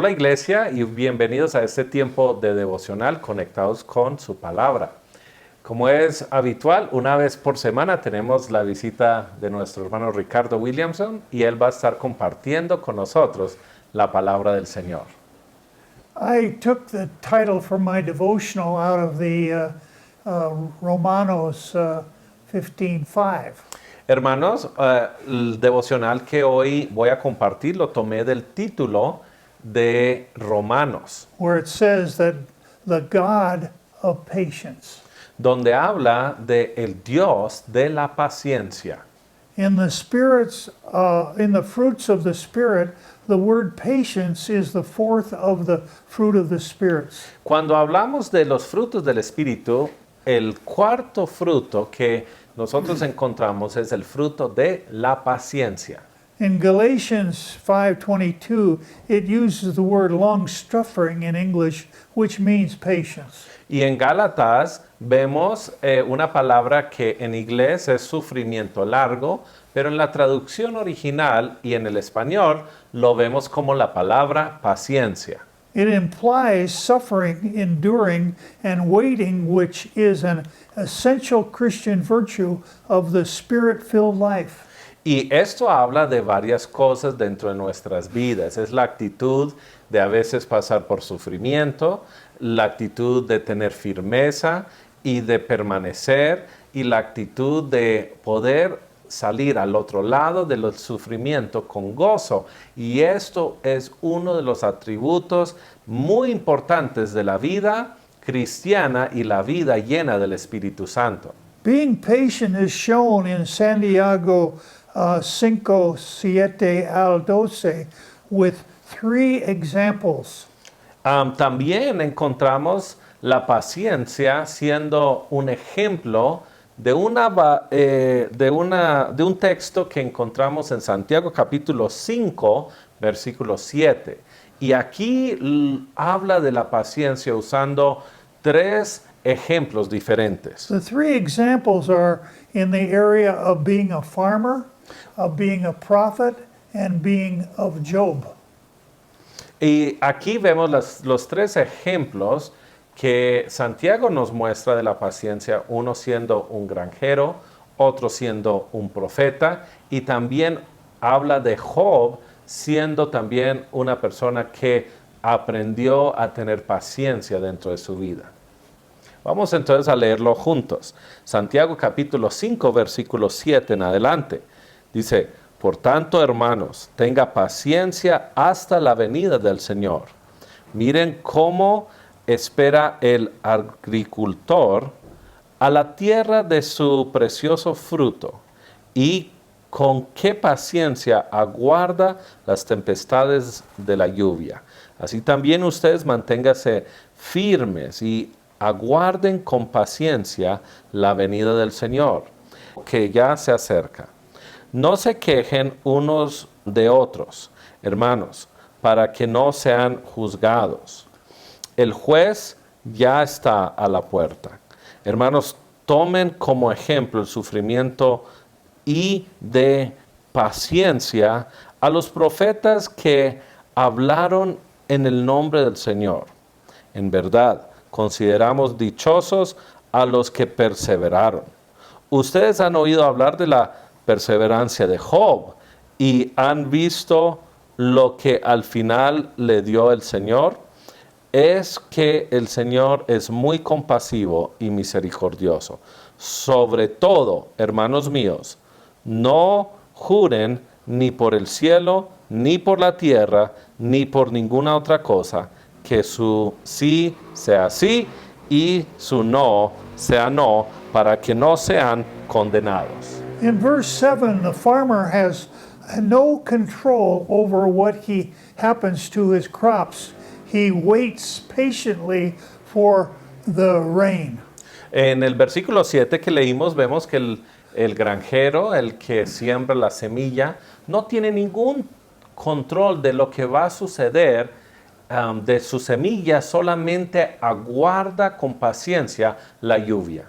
Hola iglesia y bienvenidos a este tiempo de devocional conectados con su palabra. Como es habitual, una vez por semana tenemos la visita de nuestro hermano Ricardo Williamson y él va a estar compartiendo con nosotros la palabra del Señor. I took the title for my devotional out of the Romanos 15:5. Hermanos, el devocional que hoy voy a compartir lo tomé del título de Romanos, Where it says that the God of patience. donde habla de el Dios de la paciencia. In the fruits of the Spirit, the word patience is the fourth of the fruit of the spirits. Cuando hablamos de los frutos del Espíritu, el cuarto fruto que nosotros encontramos es el fruto de la paciencia. In Galatians 5:22, it uses the word long-suffering in English, which means patience. Y en Gálatas vemos una palabra que en inglés es sufrimiento largo, pero en la traducción original y en el español lo vemos como la palabra paciencia. It implies suffering, enduring, and waiting, which is an essential Christian virtue of the Spirit-filled life. Y esto habla de varias cosas dentro de nuestras vidas. Es la actitud de a veces pasar por sufrimiento, la actitud de tener firmeza y de permanecer, y la actitud de poder salir al otro lado del sufrimiento con gozo. Y esto es uno de los atributos muy importantes de la vida cristiana y la vida llena del Espíritu Santo. Being patient is shown in Santiago 5, 7 al 12 with three examples. También encontramos la paciencia siendo un ejemplo de un texto que encontramos en Santiago capítulo 5, versículo 7. Y aquí habla de la paciencia usando tres ejemplos diferentes. The three examples are in the area of being a farmer, of being a prophet, and being of Job. Y aquí vemos los tres ejemplos que Santiago nos muestra de la paciencia, uno siendo un granjero, otro siendo un profeta, y también habla de Job siendo también una persona que aprendió a tener paciencia dentro de su vida. Vamos entonces a leerlo juntos. Santiago capítulo 5, versículo 7 en adelante. Dice: por tanto, hermanos, tenga paciencia hasta la venida del Señor. Miren cómo espera el agricultor a la tierra de su precioso fruto, y con qué paciencia aguarda las tempestades de la lluvia. Así también ustedes manténganse firmes y aguarden con paciencia la venida del Señor, que ya se acerca. No se quejen unos de otros, hermanos, para que no sean juzgados. El juez ya está a la puerta. Hermanos, tomen como ejemplo el sufrimiento y de paciencia a los profetas que hablaron en el nombre del Señor. En verdad, consideramos dichosos a los que perseveraron. Ustedes han oído hablar de la perseverancia de Job y han visto lo que al final le dio el Señor. Es que el Señor es muy compasivo y misericordioso. Sobre todo, hermanos míos, no juren ni por el cielo, ni por la tierra, ni por ninguna otra cosa, que su sí sea sí y su no sea no, para que no sean condenados. In verse 7, the farmer has no control over what happens to his crops. He waits patiently for the rain. En el versículo 7 que leímos vemos que el granjero, el que siembra la semilla, no tiene ningún control de lo que va a suceder de su semilla, solamente aguarda con paciencia la lluvia.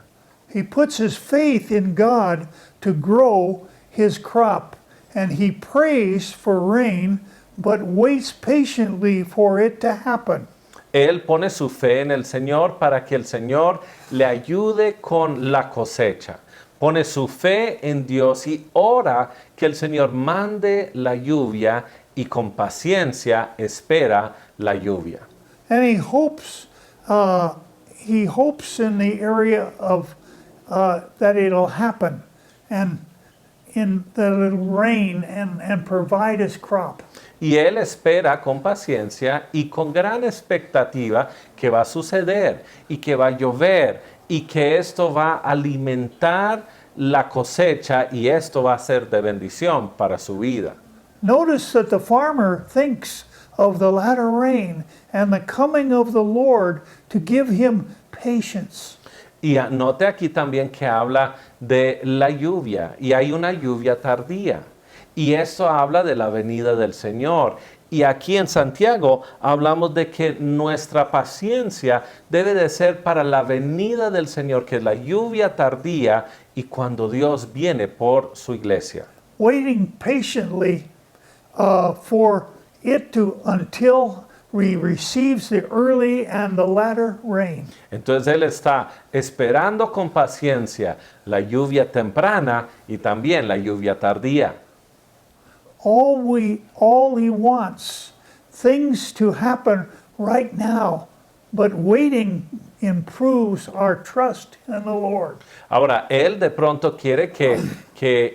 He puts his faith in God to grow his crop, and he prays for rain but waits patiently for it to happen. Él pone su fe en el Señor para que el Señor le ayude con la cosecha. Pone su fe en Dios y ora que el Señor mande la lluvia y con paciencia espera la lluvia. And he hopes in the area of that it'll happen, and that it'll rain and provide his crop. Y él espera con paciencia y con gran expectativa que va a suceder y que va a llover y que esto va a alimentar la cosecha y esto va a ser de bendición para su vida. Notice that the farmer thinks of the latter rain and the coming of the Lord to give him patience. Y note aquí también que habla de la lluvia y hay una lluvia tardía. Y esto habla de la venida del Señor. Y aquí en Santiago hablamos de que nuestra paciencia debe de ser para la venida del Señor, que es la lluvia tardía y cuando Dios viene por su iglesia. Waiting patiently for it until he receives the early and the latter rain. Entonces Él está esperando con paciencia la lluvia temprana y también la lluvia tardía. All he wants things to happen right now, but waiting improves our trust in the Lord. Ahora, Él de pronto quiere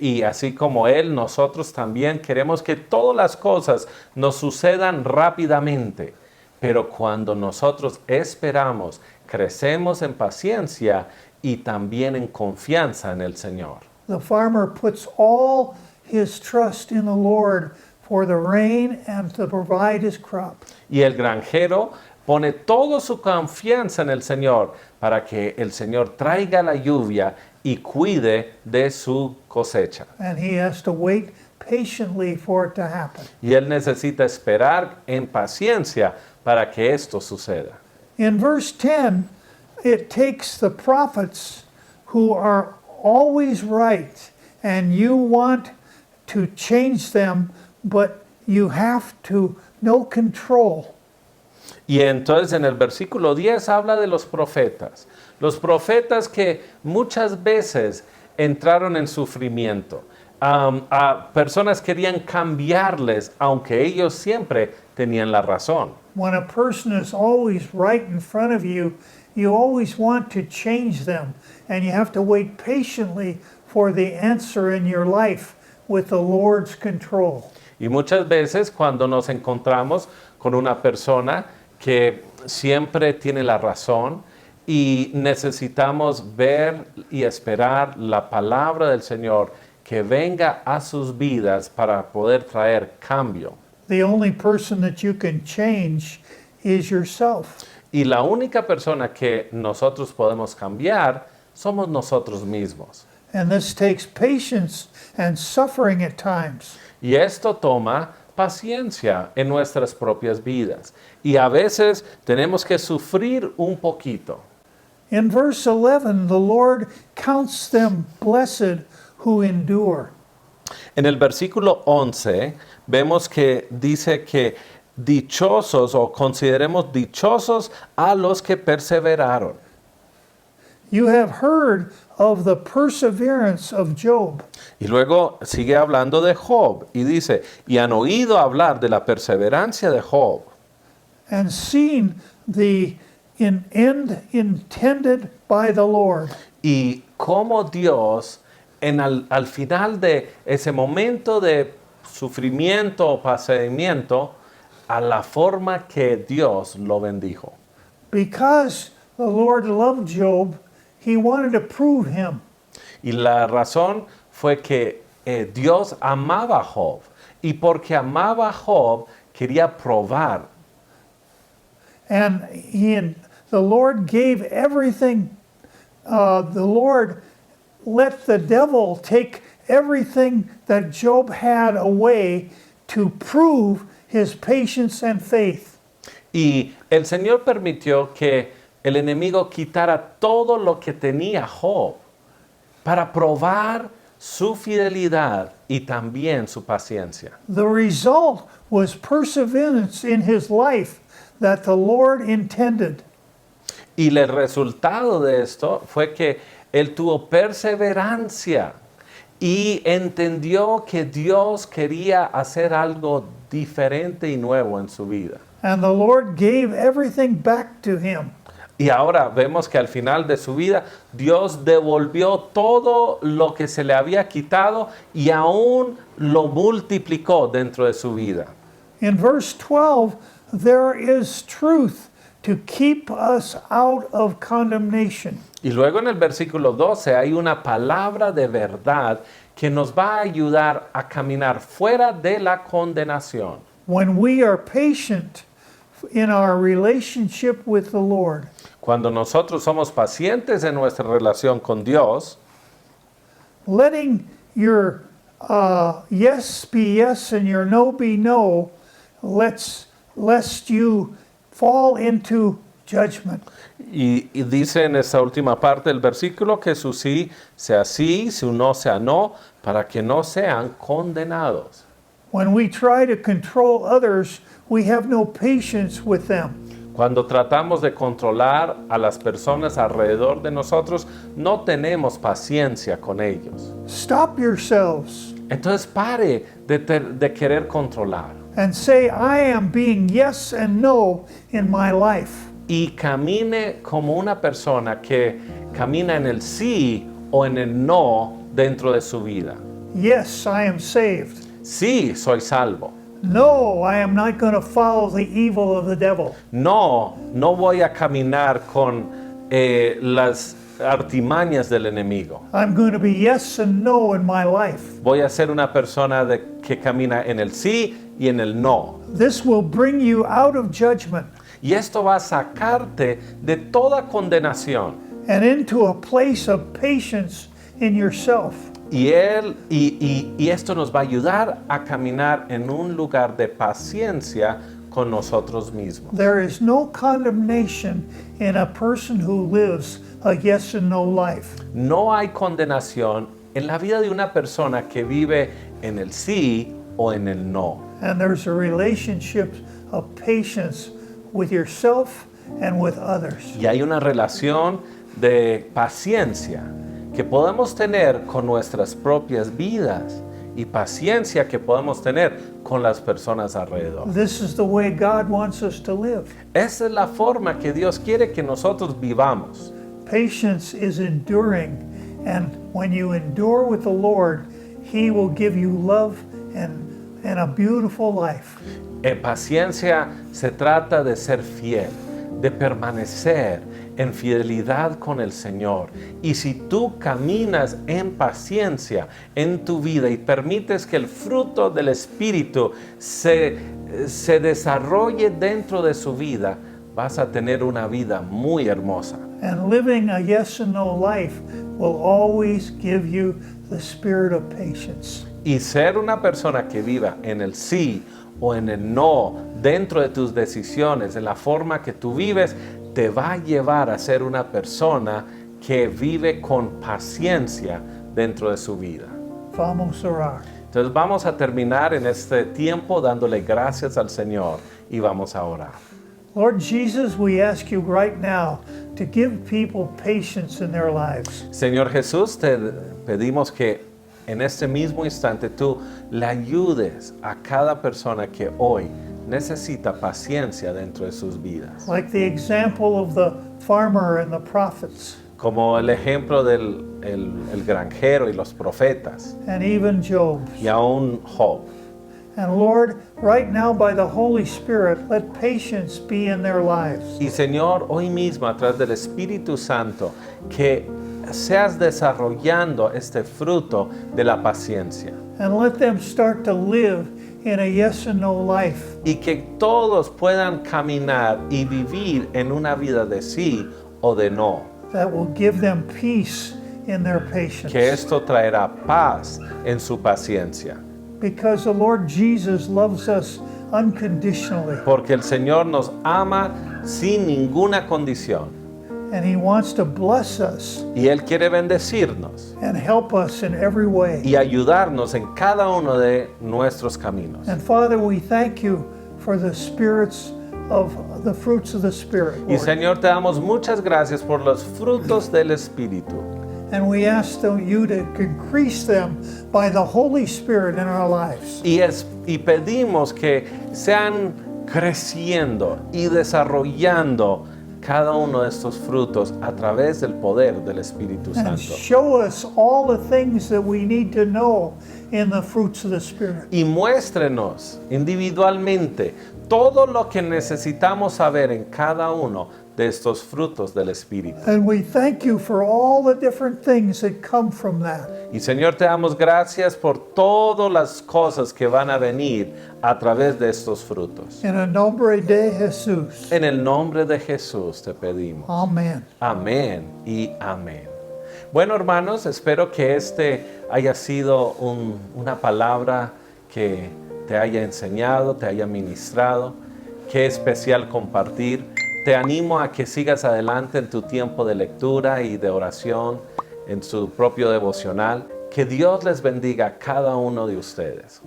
y así como Él, nosotros también queremos que todas las cosas nos sucedan rápidamente. Pero cuando nosotros esperamos, crecemos en paciencia y también en confianza en el Señor. The farmer puts all his trust in the Lord for the rain and to provide his crop. Y el granjero pone toda su confianza en el Señor para que el Señor traiga la lluvia y cuide de su cosecha. And he has to wait patiently for it to happen. Y él necesita esperar en paciencia para que esto suceda. In verse 10, it takes the prophets who are always right, and you want to change them, but you have to no control. Y entonces en el versículo 10 habla de los profetas que muchas veces entraron en sufrimiento. A personas querían cambiarles, aunque ellos siempre tenían la razón. When a person is always right in front of you, you always want to change them, and you have to wait patiently for the answer in your life with the Lord's control. Y muchas veces cuando nos encontramos con una persona que siempre tiene la razón y necesitamos ver y esperar la palabra del Señor que venga a sus vidas para poder traer cambio. The only person that you can change is yourself. Y la única persona que nosotros podemos cambiar somos nosotros mismos. And this takes patience and suffering at times. Y esto toma paciencia en nuestras propias vidas. Y a veces tenemos que sufrir un poquito. In verse 11, the Lord counts them blessed who endure. En el versículo 11 vemos que dice que dichosos o consideremos dichosos a los que perseveraron. You have heard of the perseverance of Job. Y luego sigue hablando de Job y dice, y han oído hablar de la perseverancia de Job. And seen the end intended by the Lord. Y cómo Dios, al final de ese momento de sufrimiento o padecimiento, a la forma que Dios lo bendijo. Because the Lord loved Job, he wanted to prove him. Y la razón fue que Dios amaba a Job. Y porque amaba a Job, quería probar. And the Lord gave everything. The Lord let the devil take everything that Job had away to prove his patience and faith. Y el Señor permitió que el enemigo quitara todo lo que tenía Job para probar su fidelidad y también su paciencia. The result was perseverance in his life that the Lord intended. Y el resultado de esto fue que él tuvo perseverancia y entendió que Dios quería hacer algo diferente y nuevo en su vida. And the Lord gave everything back to him. Y ahora vemos que al final de su vida Dios devolvió todo lo que se le había quitado y aún lo multiplicó dentro de su vida. In verse 12, there is truth to keep us out of condemnation. Y luego en el versículo 12 hay una palabra de verdad que nos va a ayudar a caminar fuera de la condenación. When we are patient in our relationship with the Lord, Cuando nosotros somos pacientes en nuestra relación con Dios, letting your yes be yes and your no be no, lest you fall into judgment. y dice en esta última parte del versículo que su sí sea sí, su no sea no, para que no sean condenados. When we try to control others, we have no patience with them. Cuando tratamos de controlar a las personas alrededor de nosotros, no tenemos paciencia con ellos. Stop yourselves Entonces pare de querer controlar and say, I am being yes and no in my life. y camine como una persona que camina en el sí o en el no dentro de su vida. Yes, I am saved. Sí, soy salvo. No, I am not going to follow the evil of the devil. No voy a caminar con las artimañas del enemigo. I'm going to be yes and no in my life. Voy a ser una persona que camina en el sí y en el no. This will bring you out of judgment Y esto va a sacarte de toda condenación. and into a place of patience in yourself. Y esto nos va a ayudar a caminar en un lugar de paciencia con nosotros mismos. There is no condemnation in a person who lives a yes and no life. No hay condenación en la vida de una persona que vive en el sí o en el no. And there's a relationship of patience with yourself and with others. Y hay una relación de paciencia que podemos tener con nuestras propias vidas y paciencia que podemos tener con las personas alrededor. This is the way God wants us to live. Esa es la forma que Dios quiere que nosotros vivamos. Patience is enduring, and when you endure with the Lord, He will give you love and a beautiful life. Paciencia se trata de ser fiel, de permanecer en fidelidad con el Señor. Y si tú caminas en paciencia en tu vida y permites que el fruto del Espíritu se desarrolle dentro de su vida, vas a tener una vida muy hermosa. And living a yes and no life will always give you the spirit of patience. Y ser una persona que viva en el sí o en el no, dentro de tus decisiones, en la forma que tú vives, te va a llevar a ser una persona que vive con paciencia dentro de su vida. Vamos a orar. Entonces vamos a terminar en este tiempo dándole gracias al Señor y vamos a orar. Lord Jesus, we ask you right now to give people patience in their lives. Señor Jesús, te pedimos que en este mismo instante tú le ayudes a cada persona que hoy necesita paciencia dentro de sus vidas. Like the example of the farmer and the prophets, Como el ejemplo del el granjero y los profetas and even Job. y aún Job. And Lord, right now by the Holy Spirit, let patience be in their lives. Y Señor, hoy mismo a través del Espíritu Santo, que seas desarrollando este fruto de la paciencia. And let them start to live in a yes and no life. Y que todos puedan caminar y vivir en una vida de sí o de no. That will give them peace in their patience. Que esto traerá paz en su paciencia. Because the Lord Jesus loves us unconditionally. Porque el Señor nos ama sin ninguna condición. And He wants to bless us Y Él quiere bendecirnos and help us in every way. y ayudarnos en cada uno de nuestros caminos. And Father, we thank you for the spirits of the fruits of the Spirit, Y Lord. Señor, te damos muchas gracias por los frutos del Espíritu. And we ask you to increase them by the Holy Spirit in our lives. Y pedimos que sean creciendo y desarrollando cada uno de estos frutos a través del poder del Espíritu And Santo. show us all the things that we need to know in the fruits of the Spirit. Y muéstrenos individualmente todo lo que necesitamos saber en cada uno de estos frutos del Espíritu. And we thank you for all the different things that come from that. Y Señor, te damos gracias por todas las cosas que van a venir a través de estos frutos. In el nombre de Jesús. En el nombre de Jesús te pedimos. Amen. Amén y amén. Bueno, hermanos, espero que este haya sido una palabra que te haya enseñado, te haya ministrado. Qué especial compartir. Te animo a que sigas adelante en tu tiempo de lectura y de oración, en su propio devocional. Que Dios les bendiga a cada uno de ustedes.